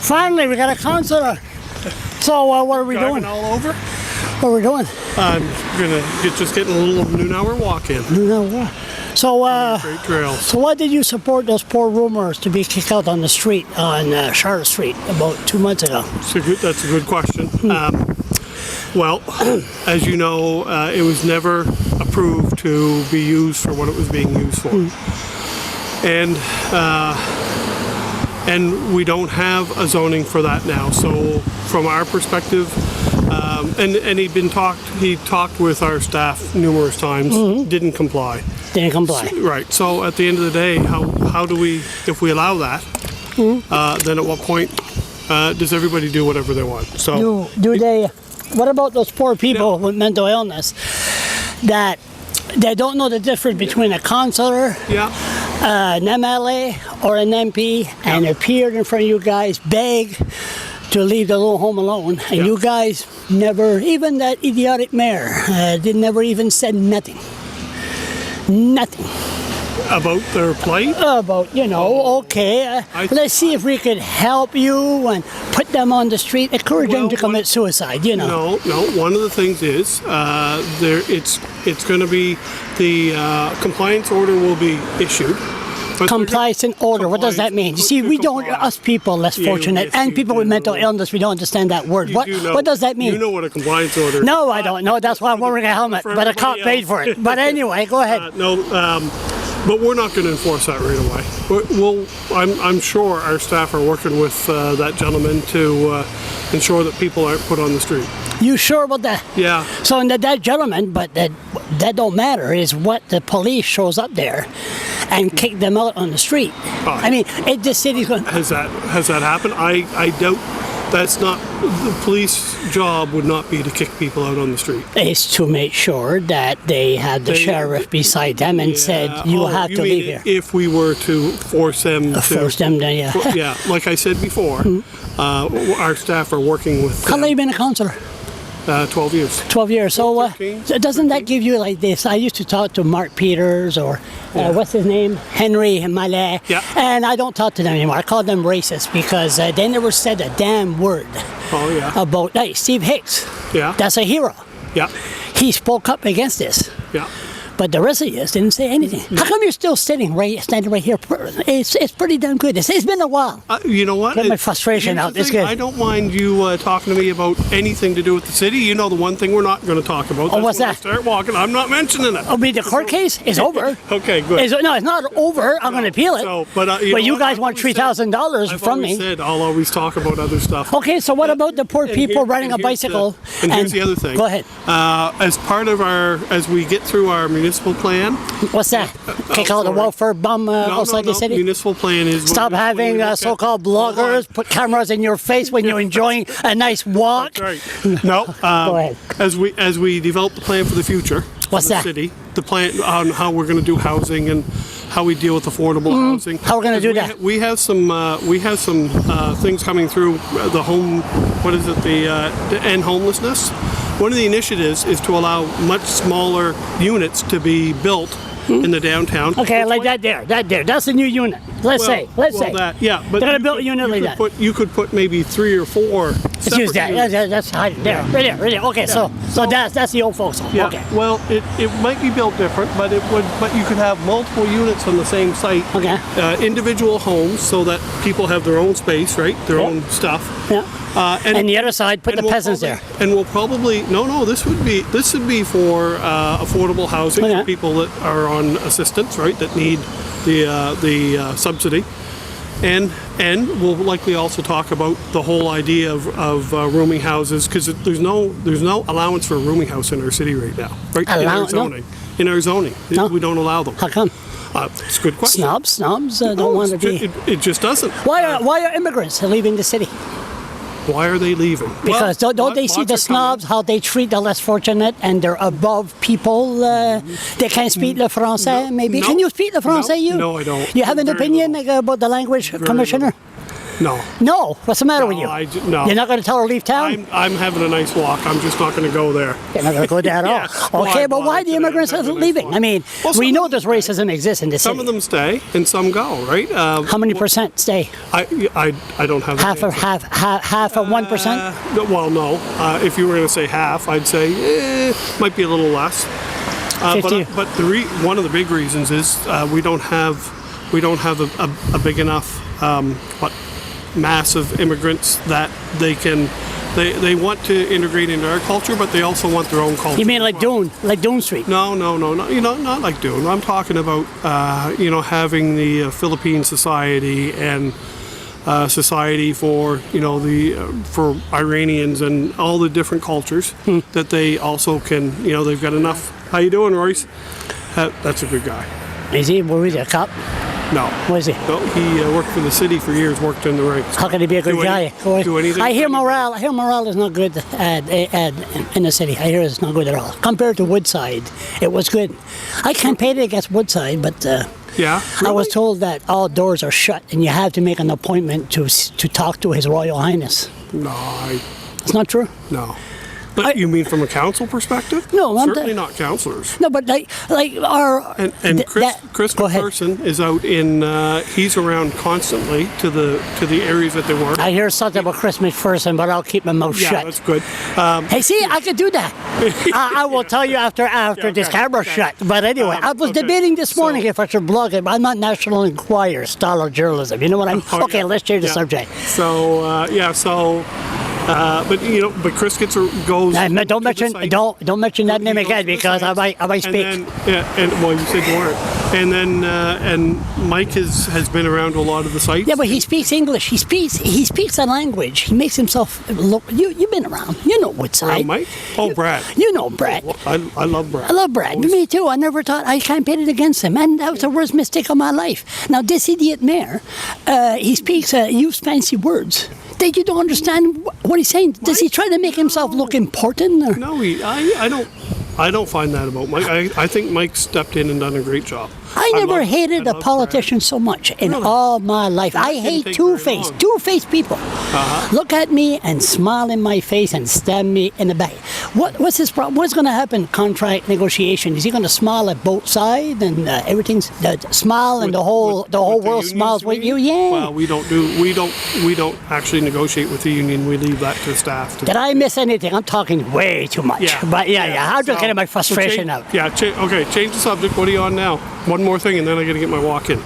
Finally, we got a councillor. So what are we doing? All over? What are we doing? I'm gonna just getting a little noon hour walk in. So, Great trails. so why did you support those poor rumors to be kicked out on the street, on Charlotte Street, about 2 months ago? That's a good question. Well, as you know, it was never approved to be used for what it was being used for. And we don't have a zoning for that now. So from our perspective, and he talked with our staff numerous times, didn't comply. Didn't comply. Right. So at the end of the day, how do we, if we allow that, then at what point does everybody do whatever they want? So do they? What about those poor people with mental illness that they don't know the difference between a councillor, an MLA, or an MP, and appeared in front of you guys, beg to leave the little home alone, and you guys never, even that idiotic mayor, never even said nothing. Nothing. About their plight? About, okay, let's see if we could help you and put them on the street, encourage them to commit suicide, No, one of the things is, it's going to be, the compliance order will be issued. Compliance and order, what does that mean? You see, we don't, us people less fortunate, and people with mental illness, we don't understand that word. What does that mean? You know what a compliance order is. No, I don't know. That's why I'm wearing a helmet, but a cop paid for it. But anyway, go ahead. But we're not going to enforce that right away. I'm sure our staff are working with that gentleman to ensure that people aren't put on the street. You sure about that? Yeah. So that gentleman, but that don't matter, is what the police shows up there and kick them out on the street. I mean, the city's going. Has that happened? I doubt. That's not, the police job would not be to kick people out on the street. It's to make sure that they had the sheriff beside them and said, you have to leave here. If we were to force them to... like I said before, our staff are working with... How long have you been a councillor? 12 years. 12 years. So doesn't that give you like this? I used to talk to Mark Peters or what's his name? Henry Mallet. Yeah. And I don't talk to them anymore. I call them racist because they never said a damn word about Steve Hicks. Yeah. That's a hero. Yeah. He spoke up against this. Yeah. But the rest of you didn't say anything. How come you're still standing right here? It's pretty damn good. It's been a while. You know what? Get my frustration out. It's good. I don't mind you talking to me about anything to do with the city. You know the one thing we're not going to talk about. What's that? Start walking. I'm not mentioning it. Oh, the court case is over. Okay, good. No, it's not over. I'm going to appeal it. So, but you guys want $3,000 from me. I'll always talk about other stuff. Okay, so what about the poor people riding a bicycle? And here's the other thing. Go ahead. As part of as we get through our municipal plan. What's that? Kick out the welfare bum outside the city? Municipal plan is... Stop having so-called bloggers put cameras in your face when you're enjoying a nice walk. That's right. No. Go ahead. As we develop the plan for the future. What's that? City, the plan on how we're going to do housing and how we deal with affordable housing. How we're going to do that? We have some things coming through the home. What is it? The end homelessness. One of the initiatives is to allow much smaller units to be built in the downtown. Okay, like that there. That's the new unit. Let's say. But they're going to build a unit like that. You could put maybe 3 or 4. Let's use that. That's hiding there. Right there. Okay, so that's the old folks home. Yeah. Okay. Well, it might be built different, but you could have multiple units on the same site. Okay. Individual homes, so that people have their own space, right? Their own stuff. Yeah. And the other side, put the peasants there. And we'll probably this would be for affordable housing for people that are on assistance, right? That need the subsidy, and we'll likely also talk about the whole idea of rooming houses, because there's no allowance for a rooming house in our city right now, right? In our zoning, we don't allow them. How come? It's a good question. Snobs don't want to be. It just doesn't. Why are immigrants leaving the city? Why are they leaving? Because don't they see the snobs, how they treat the less fortunate, and they're above people? They can't speak le français, maybe? No. Can you speak le français, you? No, I don't. You have an opinion about the language, Commissioner? No. No. What's the matter with you? No. You're not going to tell her to leave town? I'm having a nice walk. I'm just not going to go there. You're not going to go there at all? Yes. Okay, but why the immigrants are leaving? I mean, we know this racism exists in the city. Some of them stay and some go, right? How many percent stay? I don't have half of 1%? Well, no. If you were going to say half, I'd say might be a little less. But one of the big reasons is we don't have a big enough mass of immigrants that they want to integrate into our culture, but they also want their own culture. You mean like Doon Street? No. Not like Doon. I'm talking about having the Philippine Society and society for for Iranians and all the different cultures that they also can. They've got enough. How you doing, Royce? That's a good guy. Is he? Where is he? A cop? No. What is he? No, he worked for the city for years, worked in the ranks. How can he be a good guy? Do anything? I hear morale is not good in the city. I hear it's not good at all. Compared to Woodside, it was good. I campaigned against Woodside, but yeah, really? I was told that all doors are shut and you have to make an appointment to talk to His Royal Highness. No, it's not true? No. But you mean from a council perspective? No, certainly not councillors. No, but like our Chris McPherson is out in. He's around constantly to the areas that they work. I hear something about Chris McPherson, but I'll keep my mouth shut. Yeah, that's good. Hey, see, I could do that. I will tell you after this camera's shut. But anyway, I was debating this morning if I should blog it. I'm not National Enquirer style of journalism. You know what I'm? Okay, let's change the subject. So but Chris goes. Don't mention that name again because I might speak. And you said you weren't. And then Mike has been around a lot of the sites. Yeah, but he speaks English. He speaks a language. He makes himself look. You've been around. You know Woodside. Mike? Oh, Brad. You know Brad. I love Brad. I love Brad. Me too. I never thought I campaigned against him, and that was the worst mistake of my life. Now this idiot mayor, he speaks use fancy words that you don't understand what he's saying. Does he try to make himself look important? Or? No, I don't find that about Mike. I think Mike stepped in and done a great job. I never hated a politician so much in all my life. I hate two-faced people. Look at me and smile in my face and stab me in the back. What's his problem? What's going to happen? Contract negotiation. Is he going to smile at both sides and everything's smile and the whole world smiles with you? Yeah. Well, we don't actually negotiate with the union. We leave that to staff. Did I miss anything? I'm talking way too much. Yeah. But yeah. I'm just getting my frustration out. Yeah. Okay. Change the subject. What are you on now? One more thing, and then I got to get my walk in.